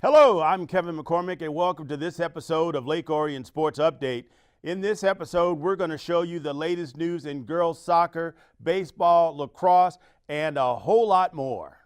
Hello, I'm Kevin McCormick, and welcome to this episode of Lake Orion Sports Update. In this episode, we're going to show you the latest news in girls soccer, baseball, lacrosse, and a whole lot more.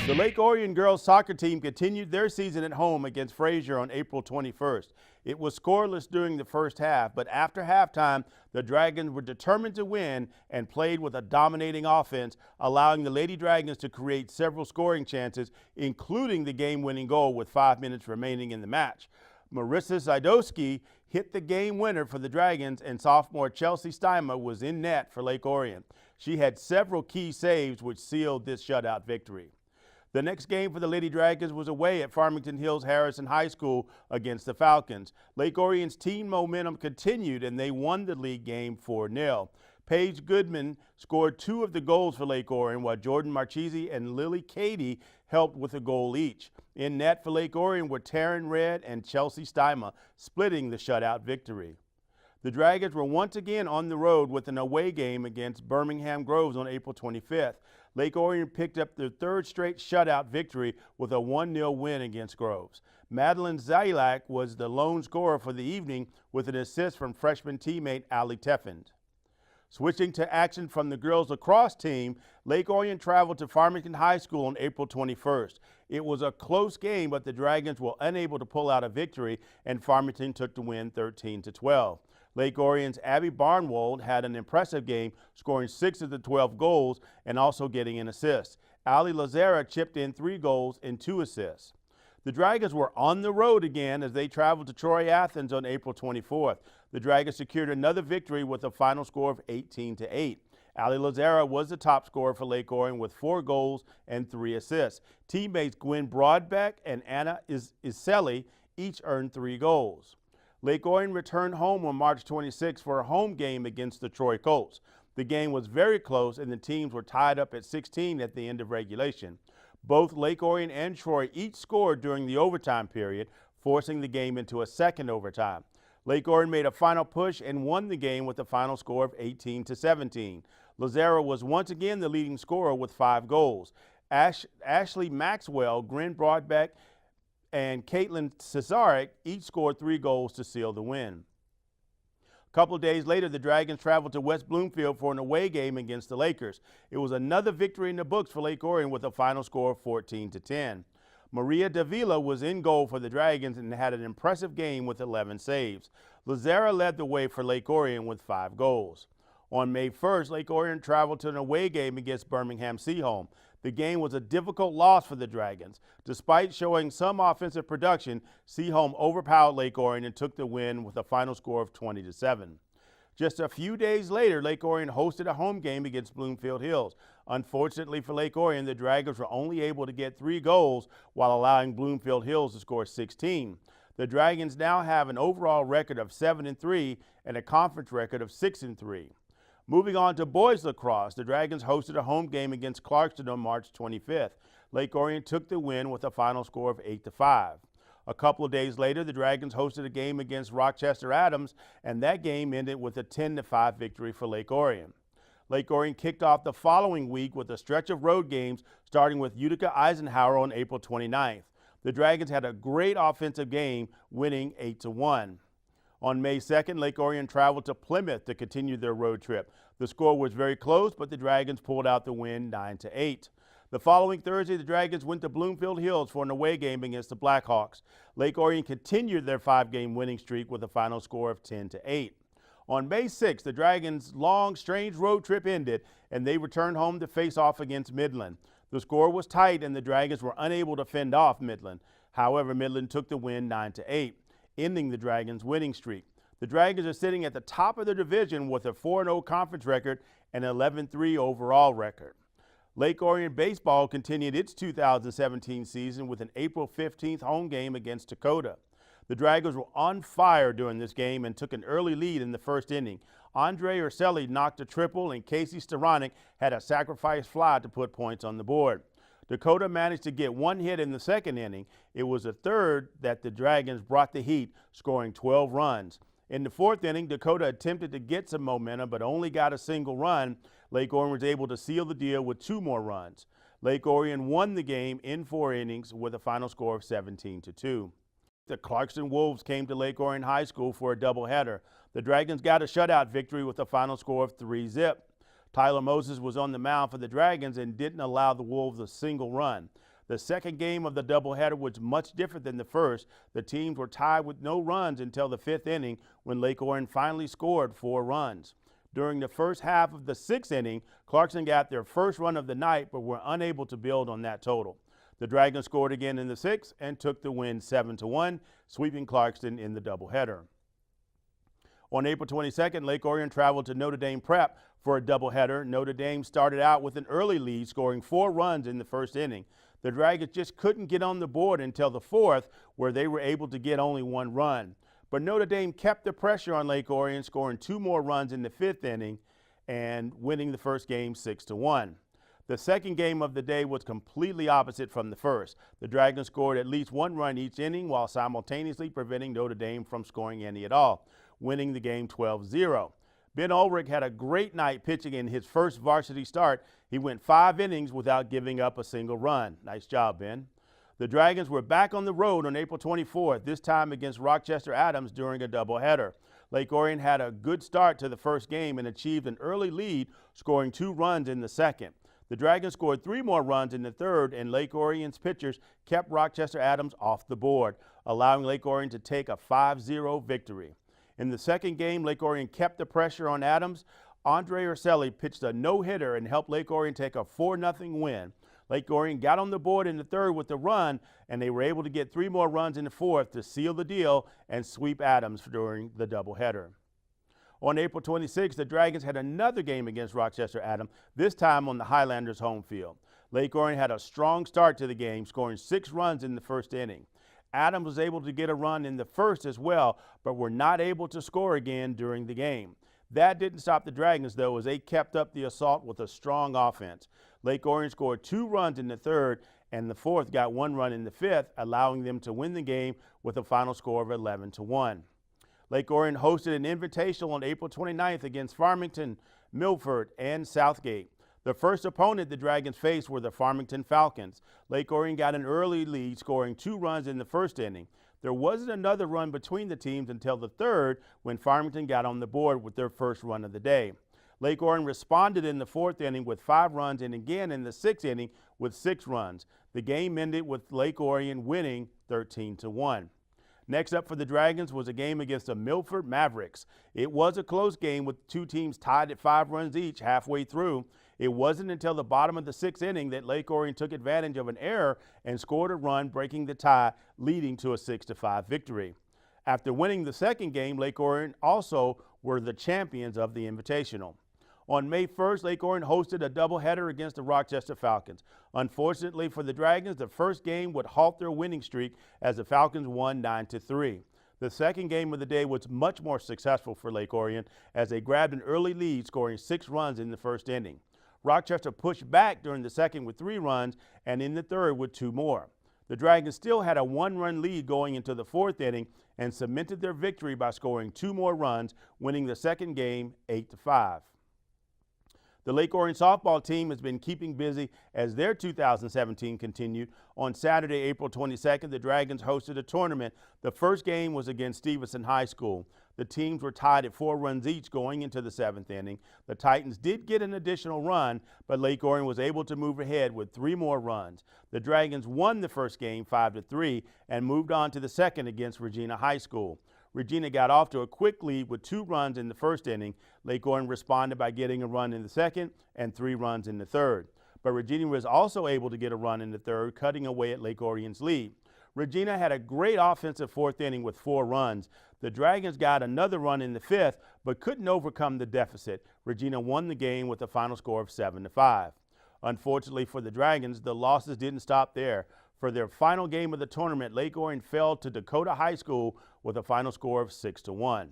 The Lake Orion girls soccer team continued their season at home against Frazier on April 21st. It was scoreless during the first half, but after halftime, the Dragons were determined to win and played with a dominating offense, allowing the Lady Dragons to create several scoring chances, including the game-winning goal with 5 minutes remaining in the match. Marissa Zydowski hit the game winner for the Dragons, and sophomore Chelsea Steimer was in net for Lake Orion. She had several key saves which sealed this shutout victory. The next game for the Lady Dragons was away at Farmington Hills Harrison High School against the Falcons. Lake Orion's team momentum continued and they won the league game 4-0. Paige Goodman scored 2 of the goals for Lake Orion, while Jordan Marchese and Lily Cady helped with a goal each. In net for Lake Orion were Taryn Red and Chelsea Steimer, splitting the shutout victory. The Dragons were once again on the road with an away game against Birmingham Groves on April 25th. Lake Orion picked up their third straight shutout victory with a 1-0 win against Groves. Madeline Zylak was the lone scorer for the evening with an assist from freshman teammate Ali Teffend. Switching to action from the girls lacrosse team, Lake Orion traveled to Farmington High School on April 21st. It was a close game, but the Dragons were unable to pull out a victory, and Farmington took the win 13-12. Lake Orion's Abby Barnwold had an impressive game, scoring 6 of the 12 goals and also getting an assist. Ali Lazara chipped in 3 goals and 2 assists. The Dragons were on the road again as they traveled to Troy Athens on April 24th. The Dragons secured another victory with a final score of 18-8. Ali Lazara was the top scorer for Lake Orion with 4 goals and 3 assists. Teammates Gwen Broadbeck and Anna Iselli each earned 3 goals. Lake Orion returned home on March 26 for a home game against the Troy Colts. The game was very close and the teams were tied up at 16 at the end of regulation. Both Lake Orion and Troy each scored during the overtime period, forcing the game into a second overtime. Lake Orion made a final push and won the game with a final score of 18-17. Lazara was once again the leading scorer with 5 goals. Ashley Maxwell, Gwen Broadbeck, and Caitlin Cesarek each scored 3 goals to seal the win. A couple of days later, the Dragons traveled to West Bloomfield for an away game against the Lakers. It was another victory in the books for Lake Orion with a final score of 14-10. Maria Davila was in goal for the Dragons and had an impressive game with 11 saves. Lazara led the way for Lake Orion with 5 goals. On May 1st, Lake Orion traveled to an away game against Birmingham Seaholm. The game was a difficult loss for the Dragons. Despite showing some offensive production, Seaholm overpowered Lake Orion and took the win with a final score of 20-7. Just a few days later, Lake Orion hosted a home game against Bloomfield Hills. Unfortunately for Lake Orion, the Dragons were only able to get 3 goals while allowing Bloomfield Hills to score 16. The Dragons now have an overall record of 7-3 and a conference record of 6-3. Moving on to boys lacrosse, the Dragons hosted a home game against Clarkston on March 25th. Lake Orion took the win with a final score of 8-5. A couple of days later, the Dragons hosted a game against Rochester Adams, and that game ended with a 10-5 victory for Lake Orion. Lake Orion kicked off the following week with a stretch of road games, starting with Utica Eisenhower on April 29th. The Dragons had a great offensive game, winning 8-1. On May 2nd, Lake Orion traveled to Plymouth to continue their road trip. The score was very close, but the Dragons pulled out the win 9-8. The following Thursday, the Dragons went to Bloomfield Hills for an away game against the Blackhawks. Lake Orion continued their 5-game winning streak with a final score of 10-8. On May 6th, the Dragons' long, strange road trip ended, and they returned home to face off against Midland. The score was tight, and the Dragons were unable to fend off Midland. However, Midland took the win 9-8. Ending the Dragons' winning streak. The Dragons are sitting at the top of the division with a 4-0 conference record and 11-3 overall record. Lake Orion baseball continued its 2017 season with an April 15th home game against Dakota. The Dragons were on fire during this game and took an early lead in the first inning. Andre Urselli knocked a triple and Casey Staranek had a sacrifice fly to put points on the board. Dakota managed to get one hit in the second inning. It was the third that the Dragons brought the heat, scoring 12 runs. In the fourth inning, Dakota attempted to get some momentum but only got a single run. Lake Orion was able to seal the deal with 2 more runs. Lake Orion won the game in 4 innings with a final score of 17-2. The Clarkston Wolves came to Lake Orion High School for a doubleheader. The Dragons got a shutout victory with a final score of 3-0. Tyler Moses was on the mound for the Dragons and didn't allow the Wolves a single run. The second game of the doubleheader was much different than the first. The teams were tied with no runs until the 5th inning when Lake Orion finally scored 4 runs. During the first half of the 6th inning, Clarkston got their first run of the night but were unable to build on that total. The Dragons scored again in the 6th and took the win 7-1, sweeping Clarkston in the doubleheader. On April 22nd, Lake Orion traveled to Notre Dame Prep for a doubleheader. Notre Dame started out with an early lead, scoring 4 runs in the first inning. The Dragons just couldn't get on the board until the 4th, where they were able to get only 1 run. But Notre Dame kept the pressure on Lake Orion, scoring 2 more runs in the 5th inning and winning the first game 6-1. The second game of the day was completely opposite from the first. The Dragons scored at least 1 run each inning while simultaneously preventing Notre Dame from scoring any at all, winning the game 12-0. Ben Ulrich had a great night pitching in his first varsity start. He went 5 innings without giving up a single run. Nice job, Ben. The Dragons were back on the road on April 24th, this time against Rochester Adams during a doubleheader. Lake Orion had a good start to the first game and achieved an early lead, scoring 2 runs in the second. The Dragons scored 3 more runs in the third, and Lake Orion's pitchers kept Rochester Adams off the board, allowing Lake Orion to take a 5-0 victory. In the second game, Lake Orion kept the pressure on Adams. Andre Urselli pitched a no-hitter and helped Lake Orion take a 4-0 win. Lake Orion got on the board in the third with a run, and they were able to get 3 more runs in the fourth to seal the deal and sweep Adams during the doubleheader. On April 26th, the Dragons had another game against Rochester Adams, this time on the Highlanders' home field. Lake Orion had a strong start to the game, scoring 6 runs in the first inning. Adams was able to get a run in the first as well, but were not able to score again during the game. That didn't stop the Dragons, though, as they kept up the assault with a strong offense. Lake Orion scored 2 runs in the third, and the fourth got 1 run in the fifth, allowing them to win the game with a final score of 11-1. Lake Orion hosted an Invitational on April 29th against Farmington, Milford, and Southgate. The first opponent the Dragons faced were the Farmington Falcons. Lake Orion got an early lead, scoring 2 runs in the first inning. There wasn't another run between the teams until the third, when Farmington got on the board with their first run of the day. Lake Orion responded in the fourth inning with 5 runs and again in the 6th inning with 6 runs. The game ended with Lake Orion winning 13-1. Next up for the Dragons was a game against the Milford Mavericks. It was a close game with 2 teams tied at 5 runs each halfway through. It wasn't until the bottom of the 6th inning that Lake Orion took advantage of an error and scored a run, breaking the tie, leading to a 6-5 victory. After winning the second game, Lake Orion also were the champions of the Invitational. On May 1st, Lake Orion hosted a doubleheader against the Rochester Falcons. Unfortunately for the Dragons, the first game would halt their winning streak as the Falcons won 9-3. The second game of the day was much more successful for Lake Orion as they grabbed an early lead, scoring 6 runs in the first inning. Rochester pushed back during the second with 3 runs and in the third with 2 more. The Dragons still had a 1-run lead going into the fourth inning and cemented their victory by scoring 2 more runs, winning the second game 8-5. The Lake Orion softball team has been keeping busy as their 2017 continued. On Saturday, April 22nd, the Dragons hosted a tournament. The first game was against Stevenson High School. The teams were tied at 4 runs each going into the 7th inning. The Titans did get an additional run, but Lake Orion was able to move ahead with 3 more runs. The Dragons won the first game 5-3 and moved on to the second against Regina High School. Regina got off to a quick lead with 2 runs in the first inning. Lake Orion responded by getting a run in the second and 3 runs in the third. But Regina was also able to get a run in the third, cutting away at Lake Orion's lead. Regina had a great offensive 4th inning with 4 runs. The Dragons got another run in the 5th, but couldn't overcome the deficit. Regina won the game with a final score of 7-5. Unfortunately for the Dragons, the losses didn't stop there. For their final game of the tournament, Lake Orion fell to Dakota High School with a final score of 6-1.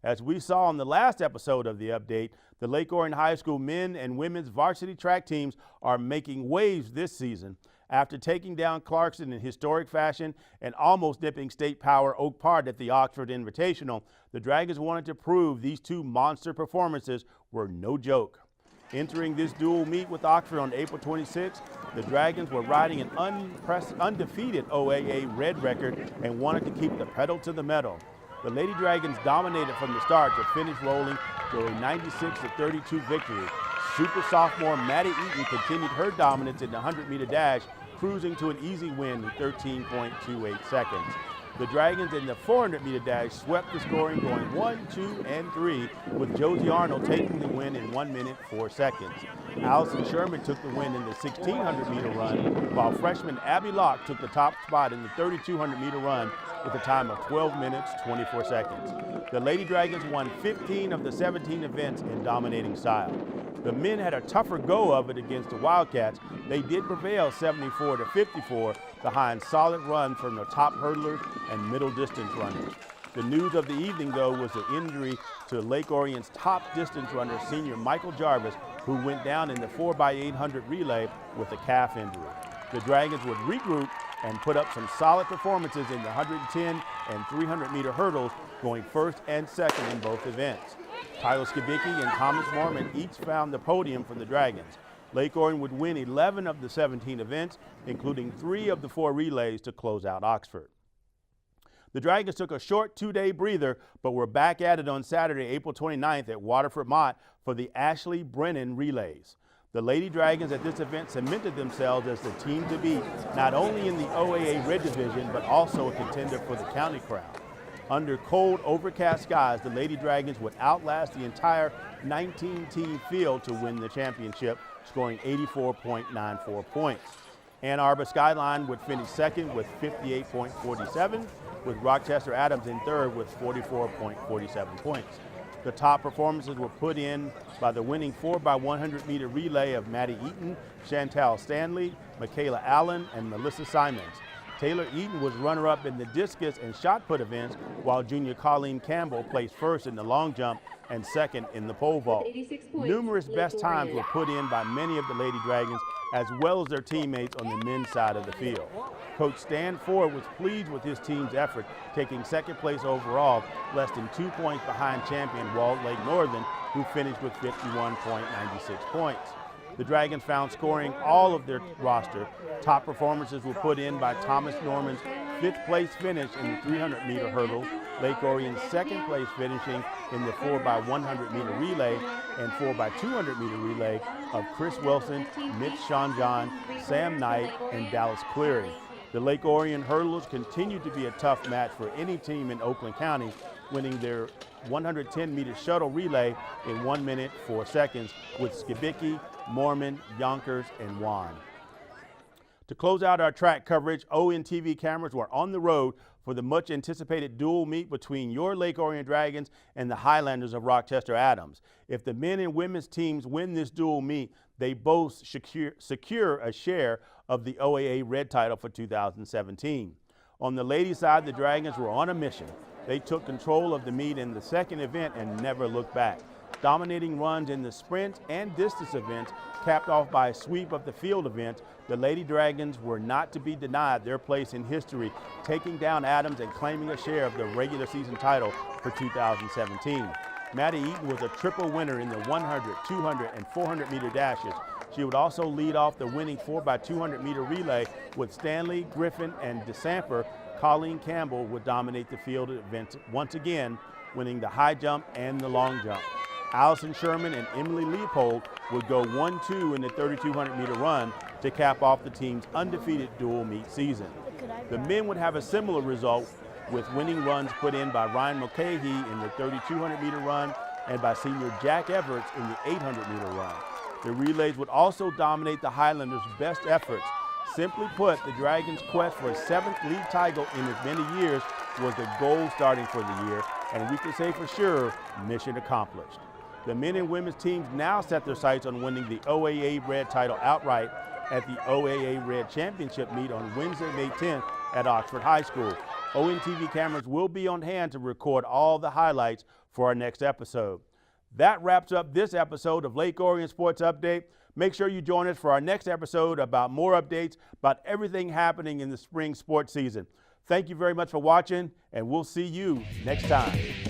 As we saw in the last episode of the update, the Lake Orion High School men and women's varsity track teams are making waves this season. After taking down Clarkson in historic fashion and almost nipping state power Oak Park at the Oxford Invitational, the Dragons wanted to prove these two monster performances were no joke. Entering this dual meet with Oxford on April 26, the Dragons were riding an undefeated OAA red record and wanted to keep the pedal to the metal. The Lady Dragons dominated from the start to finish rolling to a 96-32 victory. Super sophomore Maddie Eaton continued her dominance in the 100-meter dash, cruising to an easy win in 13.28 seconds. The Dragons in the 400-meter dash swept the scoring, going 1, 2, and 3, with Josie Arnold taking the win in 1 minute 4 seconds. Allison Sherman took the win in the 1,600-meter run, while freshman Abby Locke took the top spot in the 3,200-meter run with a time of 12 minutes 24 seconds. The Lady Dragons won 15 of the 17 events in dominating style. The men had a tougher go of it against the Wildcats. They did prevail 74-54 behind solid runs from the top hurdlers and middle distance runners. The news of the evening, though, was the injury to Lake Orion's top distance runner, senior Michael Jarvis, who went down in the 4x800 relay with a calf injury. The Dragons would regroup and put up some solid performances in the 110 and 300-meter hurdles, going first and second in both events. Tyler Skibicki and Thomas Mormon each found the podium for the Dragons. Lake Orion would win 11 of the 17 events, including 3 of the 4 relays to close out Oxford. The Dragons took a short 2-day breather, but were back at it on Saturday, April 29th at Waterford Mott for the Ashley Brennan Relays. The Lady Dragons at this event cemented themselves as the team to beat, not only in the OAA Red Division, but also a contender for the county crown. Under cold, overcast skies, the Lady Dragons would outlast the entire 19-team field to win the championship, scoring 84.94 points. Ann Arbor Skyline would finish second with 58.47, with Rochester Adams in third with 44.47 points. The top performances were put in by the winning 4x100-meter relay of Maddie Eaton, Chantal Stanley, Michaela Allen, and Melissa Simons. Taylor Eaton was runner-up in the discus and shot put events, while junior Colleen Campbell placed first in the long jump and second in the pole vault. Numerous best times were put in by many of the Lady Dragons, as well as their teammates on the men's side of the field. Coach Stan Ford was pleased with his team's effort, taking second place overall, less than 2 points behind champion Walled Lake Northern, who finished with 51.96 points. The Dragons found scoring all of their roster. Top performances were put in by Thomas Norman's 5th place finish in the 300-meter hurdles, Lake Orion's 2nd place finishing in the 4x100-meter relay and 4x200-meter relay of Chris Wilson, Mitch Seanjohn, Sam Knight, and Dallas Cleary. The Lake Orion hurdlers continued to be a tough match for any team in Oakland County, winning their 110-meter shuttle relay in 1 minute 4 seconds with Skibicki, Mormon, Yonkers, and Juan. To close out our track coverage, ONTV cameras were on the road for the much anticipated dual meet between your Lake Orion Dragons and the Highlanders of Rochester Adams. If the men and women's teams win this dual meet, they both secure a share of the OAA Red title for 2017. On the ladies' side, the Dragons were on a mission. They took control of the meet in the second event and never looked back. Dominating runs in the sprint and distance events, capped off by a sweep of the field event, the Lady Dragons were not to be denied their place in history, taking down Adams and claiming a share of the regular season title for 2017. Maddie Eaton was a triple winner in the 100, 200, and 400-meter dashes. She would also lead off the winning 4x200-meter relay with Stanley, Griffin, and DeSamper. Colleen Campbell would dominate the field events once again, winning the high jump and the long jump. Allison Sherman and Emily Leopold would go 1-2 in the 3,200-meter run to cap off the team's undefeated dual meet season. The men would have a similar result, with winning runs put in by Ryan Mulcahy in the 3,200-meter run and by senior Jack Everts in the 800-meter run. The relays would also dominate the Highlanders' best efforts. Simply put, the Dragons' quest for a 7th league title in as many years was the goal starting for the year, and we can say for sure, mission accomplished. The men and women's teams now set their sights on winning the OAA Red title outright at the OAA Red Championship meet on Wednesday, May 10th at Oxford High School. ONTV cameras will be on hand to record all the highlights for our next episode. That wraps up this episode of Lake Orion Sports Update. Make sure you join us for our next episode about more updates about everything happening in the spring sports season. Thank you very much for watching, and we'll see you next time.